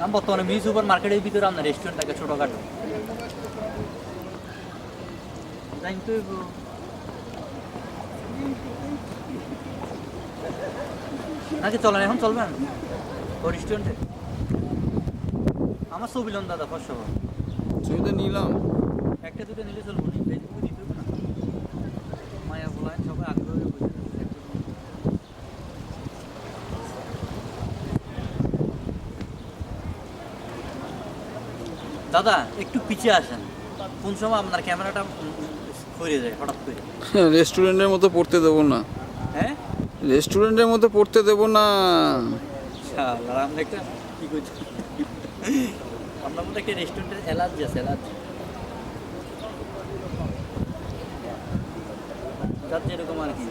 আমি বর্তমানে mini super মার্কেটের ভিতরে আপনার রেস্টুরেন্ট থাকে ছোটোখাটো জানতে হইব নাকি চলেন এখন চলবেন ও রেস্টুরেন্টে আমার ছবি লন দাদা ফসল ছবিটা নিলাম। একটা দুটো নিলে চলবো না ফেসবুকে দিতে হবে না মায়া বলায় সবাই আগ্রহ দাদা একটু পিছিয়ে আসেন কোন সময় আপনার ক্যামেরাটা সরে যায় হঠাৎ করে রেস্টুরেন্টের মতো পড়তে দেবো না, হ্যাঁ রেস্টুরেন্টের মতো পড়তে দেবো না। আর আমরা একটা কী করছি আপনার মধ্যে একটা রেস্টুরেন্টের অ্যালার্জি আছে অ্যালার্জি যার যেরকম আর কি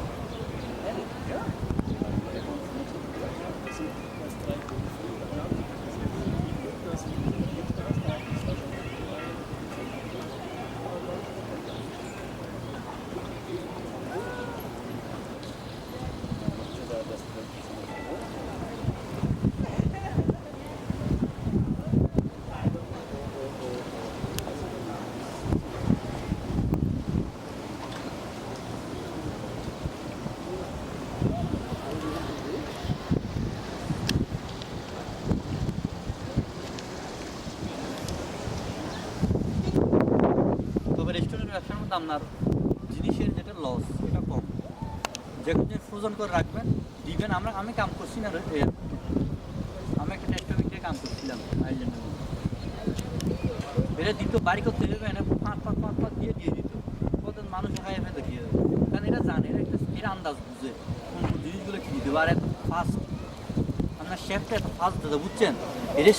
তবে রেস্টুরেন্ট ব্যবসার মধ্যে আপনার জিনিসের যেটা লস এটা কম যেখানে যে ফ্রোজন করে রাখবেন দিবেন আমি কাম করছি না আমি একটা রেস্টুরেন্টে কাম করছিলাম আইল্যান্ডের মধ্যে এটা দিত বাড়ি করতে দেবে না ফাঁক দিয়ে দিত কত মানুষ খাই ফেলে খেয়ে দেবে কারণ এটা জানে এটা আন্দাজ বুঝে কোন জিনিসগুলো কী দেবে আর এত ফাস্ট আপনার শেফটা এত ফাস্ট দাদা বুঝছেন